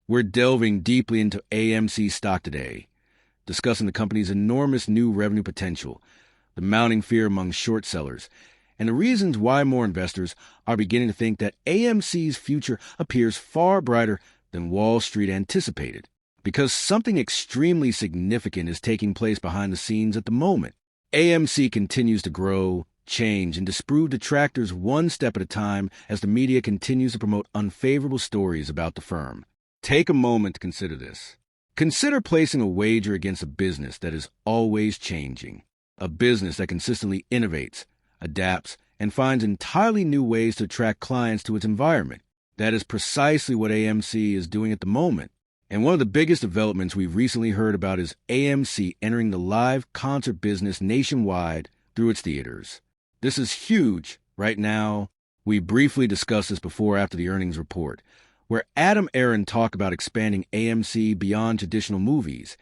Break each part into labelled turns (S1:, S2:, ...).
S1: We're delving deeply into AMC stock today, discussing the company's enormous new revenue potential, the mounting fear among short sellers, and the reasons why more investors are beginning to think that AMC's future appears far brighter than Wall Street anticipated. Because something extremely significant is taking place behind the scenes at the moment. AMC continues to grow, change, and disprove detractors one step at a time as the media continues to promote unfavorable stories about the firm. Take a moment to consider this. Consider placing a wager against a business that is always changing, a business that consistently innovates, adapts, and finds entirely new ways to attract clients to its environment. That is precisely what AMC is doing at the moment. And one of the biggest developments we've recently heard about is AMC entering the live concert business nationwide through its theaters. This is huge right now. We briefly discussed this before after the earnings report, where Adam Aaron talked about expanding AMC beyond traditional movies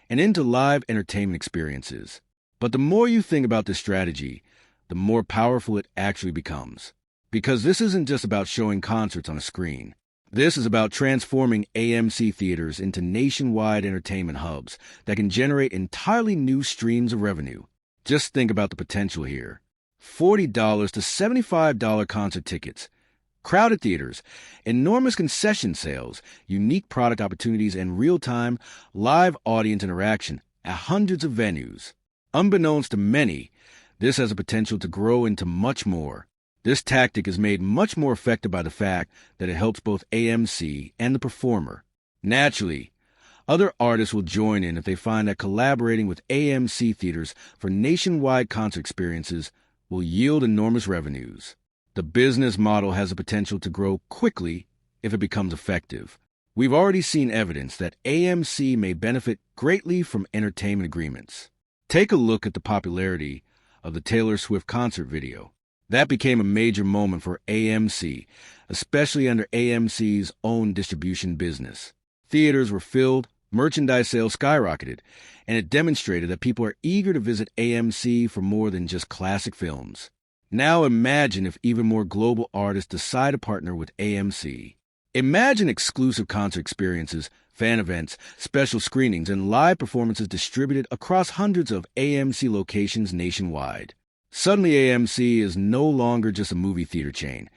S1: and into live entertainment experiences. But the more you think about this strategy, the more powerful it actually becomes. Because this isn't just about showing concerts on a screen. This is about transforming AMC theaters into nationwide entertainment hubs that can generate entirely new streams of revenue. Just think about the potential here. $40 to $75 concert tickets, crowded theaters, enormous concession sales, unique product opportunities, and real-time live audience interaction at hundreds of venues. Unbeknownst to many, this has the potential to grow into much more. This tactic is made much more effective by the fact that it helps both AMC and the performer. Naturally, other artists will join in if they find that collaborating with AMC theaters for nationwide concert experiences will yield enormous revenues. The business model has the potential to grow quickly if it becomes effective. We've already seen evidence that AMC may benefit greatly from entertainment agreements. Take a look at the popularity of the Taylor Swift concert video. That became a major moment for AMC, especially under AMC's own distribution business. Theaters were filled, merchandise sales skyrocketed, and it demonstrated that people are eager to visit AMC for more than just classic films. Now imagine if even more global artists decide to partner with AMC. Imagine exclusive concert experiences, fan events, special screenings, and live performances distributed across hundreds of AMC locations nationwide. Suddenly, AMC is no longer just a movie theater chain.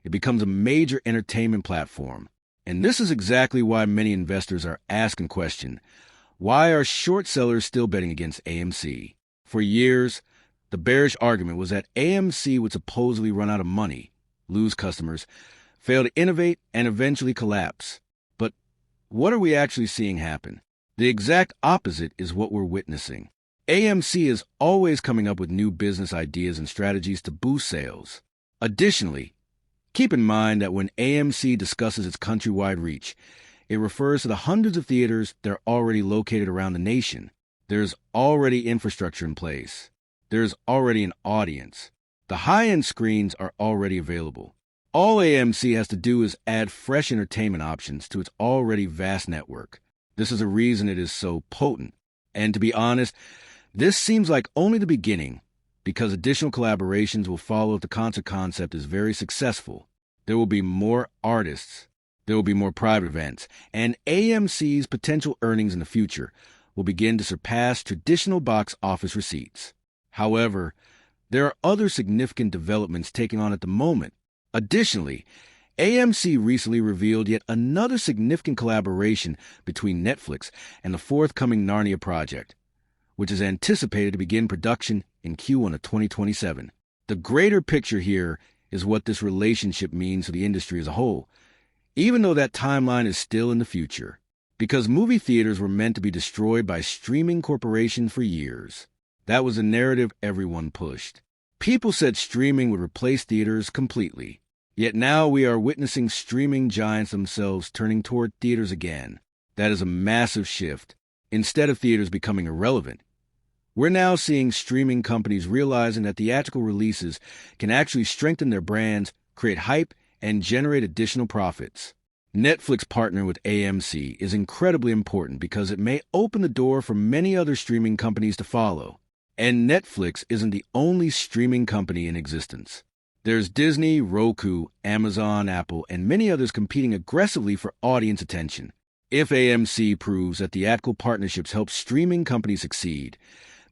S1: It becomes a major entertainment platform. And this is exactly why many investors are asking the question, why are short sellers still betting against AMC? For years, the bearish argument was that AMC would supposedly run out of money, lose customers, fail to innovate, and eventually collapse. But what are we actually seeing happen? The exact opposite is what we're witnessing. AMC is always coming up with new business ideas and strategies to boost sales. Additionally, keep in mind that when AMC discusses its countrywide reach, it refers to the hundreds of theaters that are already located around the nation. There's already infrastructure in place. There's already an audience. The high-end screens are already available. All AMC has to do is add fresh entertainment options to its already vast network. This is the reason it is so potent. And to be honest, this seems like only the beginning, because additional collaborations will follow if the concert concept is very successful. There will be more artists, there will be more private events, and AMC's potential earnings in the future will begin to surpass traditional box office receipts. However, there are other significant developments taking on at the moment. Additionally, AMC recently revealed yet another significant collaboration between Netflix and the forthcoming Narnia project, which is anticipated to begin production in Q1 of 2027. The greater picture here is what this relationship means for the industry as a whole, even though that timeline is still in the future. Because movie theaters were meant to be destroyed by streaming corporations for years. That was the narrative everyone pushed. People said streaming would replace theaters completely. Yet now we are witnessing streaming giants themselves turning toward theaters again. That is a massive shift. Instead of theaters becoming irrelevant, we're now seeing streaming companies realizing that theatrical releases can actually strengthen their brands, create hype, and generate additional profits. Netflix partnering with AMC is incredibly important because it may open the door for many other streaming companies to follow. And Netflix isn't the only streaming company in existence. There's Disney, Roku, Amazon, Apple, and many others competing aggressively for audience attention. If AMC proves that theatrical partnerships help streaming companies succeed,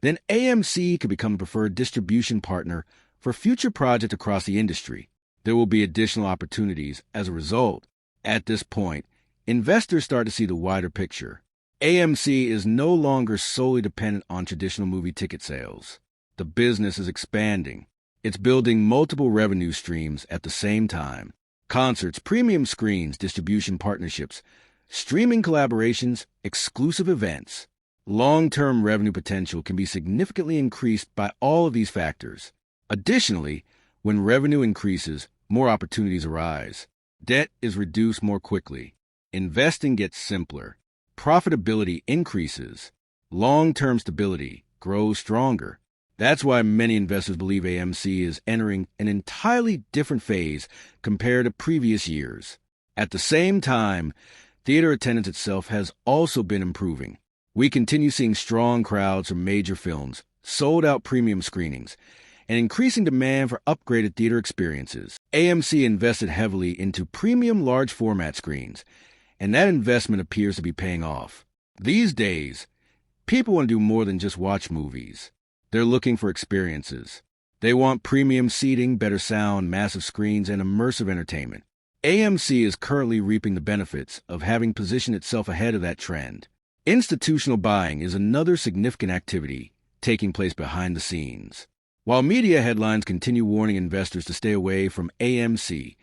S1: then AMC could become a preferred distribution partner for future projects across the industry. There will be additional opportunities as a result. At this point, investors start to see the wider picture. AMC is no longer solely dependent on traditional movie ticket sales. The business is expanding. It's building multiple revenue streams at the same time. Concerts, premium screens, distribution partnerships, streaming collaborations, exclusive events. Long-term revenue potential can be significantly increased by all of these factors. Additionally, when revenue increases, more opportunities arise. Debt is reduced more quickly. Investing gets simpler. Profitability increases. Long-term stability grows stronger. That's why many investors believe AMC is entering an entirely different phase compared to previous years. At the same time, theater attendance itself has also been improving. We continue seeing strong crowds from major films, sold-out premium screenings, and increasing demand for upgraded theater experiences. AMC invested heavily into premium large-format screens, and that investment appears to be paying off. These days, people want to do more than just watch movies. They're looking for experiences. They want premium seating, better sound, massive screens, and immersive entertainment. AMC is currently reaping the benefits of having positioned itself ahead of that trend. Institutional buying is another significant activity taking place behind the scenes. While media headlines continue warning investors to stay away from AMC,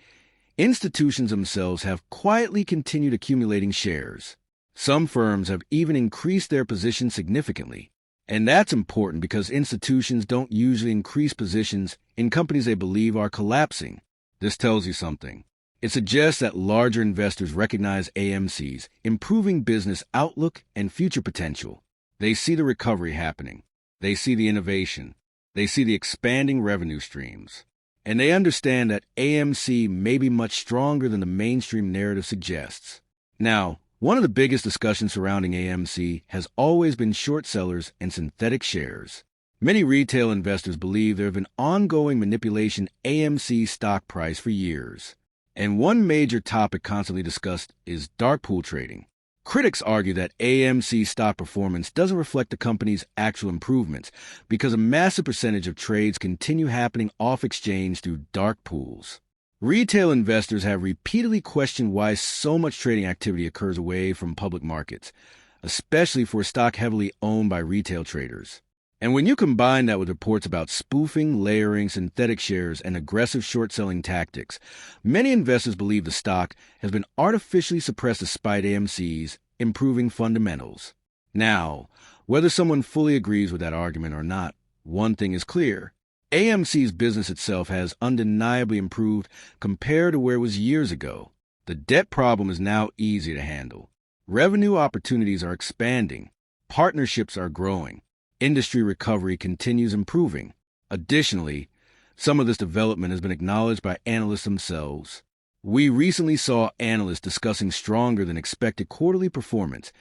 S1: institutions themselves have quietly continued accumulating shares. Some firms have even increased their positions significantly. And that's important because institutions don't usually increase positions in companies they believe are collapsing. This tells you something. It suggests that larger investors recognize AMC's improving business outlook and future potential. They see the recovery happening. They see the innovation. They see the expanding revenue streams. And they understand that AMC may be much stronger than the mainstream narrative suggests. Now, one of the biggest discussions surrounding AMC has always been short sellers and synthetic shares. Many retail investors believe there have been ongoing manipulation AMC stock price for years. And one major topic constantly discussed is dark pool trading. Critics argue that AMC stock performance doesn't reflect the company's actual improvements because a massive percentage of trades continue happening off-exchange through dark pools. Retail investors have repeatedly questioned why so much trading activity occurs away from public markets, especially for stock heavily owned by retail traders. And when you combine that with reports about spoofing, layering, synthetic shares, and aggressive short-selling tactics, many investors believe the stock has been artificially suppressed despite AMC's improving fundamentals. Now, whether someone fully agrees with that argument or not, one thing is clear. AMC's business itself has undeniably improved compared to where it was years ago. The debt problem is now easier to handle. Revenue opportunities are expanding. Partnerships are growing. Industry recovery continues improving. Additionally, some of this development has been acknowledged by analysts themselves. We recently saw analysts discussing stronger than expected quarterly performance,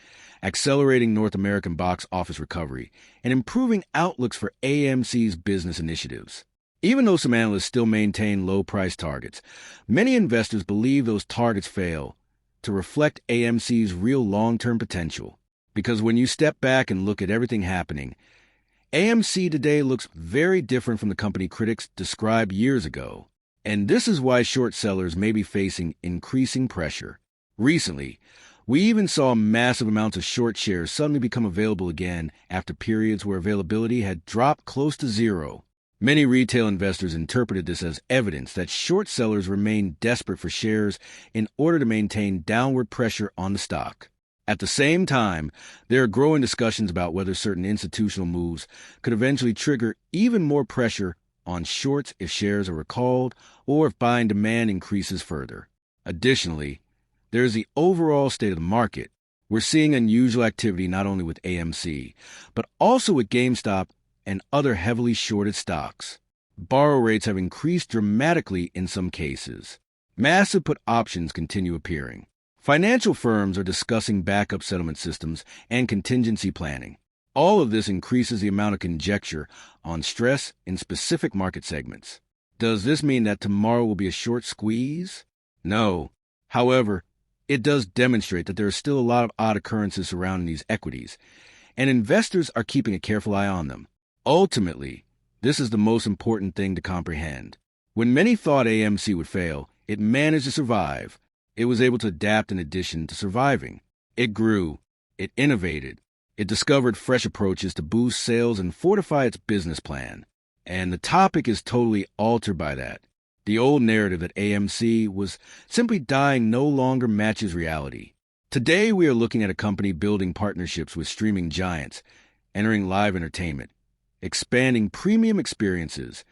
S1: accelerating North American box office recovery, and improving outlooks for AMC's business initiatives. Even though some analysts still maintain low price targets, many investors believe those targets fail to reflect AMC's real long-term potential. Because when you step back and look at everything happening, AMC today looks very different from the company critics described years ago. And this is why short sellers may be facing increasing pressure. Recently, we even saw massive amounts of short shares suddenly become available again after periods where availability had dropped close to zero. Many retail investors interpreted this as evidence that short sellers remain desperate for shares in order to maintain downward pressure on the stock. At the same time, there are growing discussions about whether certain institutional moves could eventually trigger even more pressure on shorts if shares are recalled or if buying demand increases further. Additionally, there is the overall state of the market. We're seeing unusual activity not only with AMC, but also with GameStop and other heavily shorted stocks. Borrow rates have increased dramatically in some cases. Massive put options continue appearing. Financial firms are discussing backup settlement systems and contingency planning. All of this increases the amount of conjecture on stress in specific market segments. Does this mean that tomorrow will be a short squeeze? No. However, it does demonstrate that there are still a lot of odd occurrences surrounding these equities, and investors are keeping a careful eye on them. Ultimately, this is the most important thing to comprehend. When many thought AMC would fail, it managed to survive. It was able to adapt in addition to surviving. It grew, it innovated, it discovered fresh approaches to boost sales and fortify its business plan. And the topic is totally altered by that. The old narrative that AMC was simply dying no longer matches reality. Today, we are looking at a company building partnerships with streaming giants, entering live entertainment, expanding premium experiences,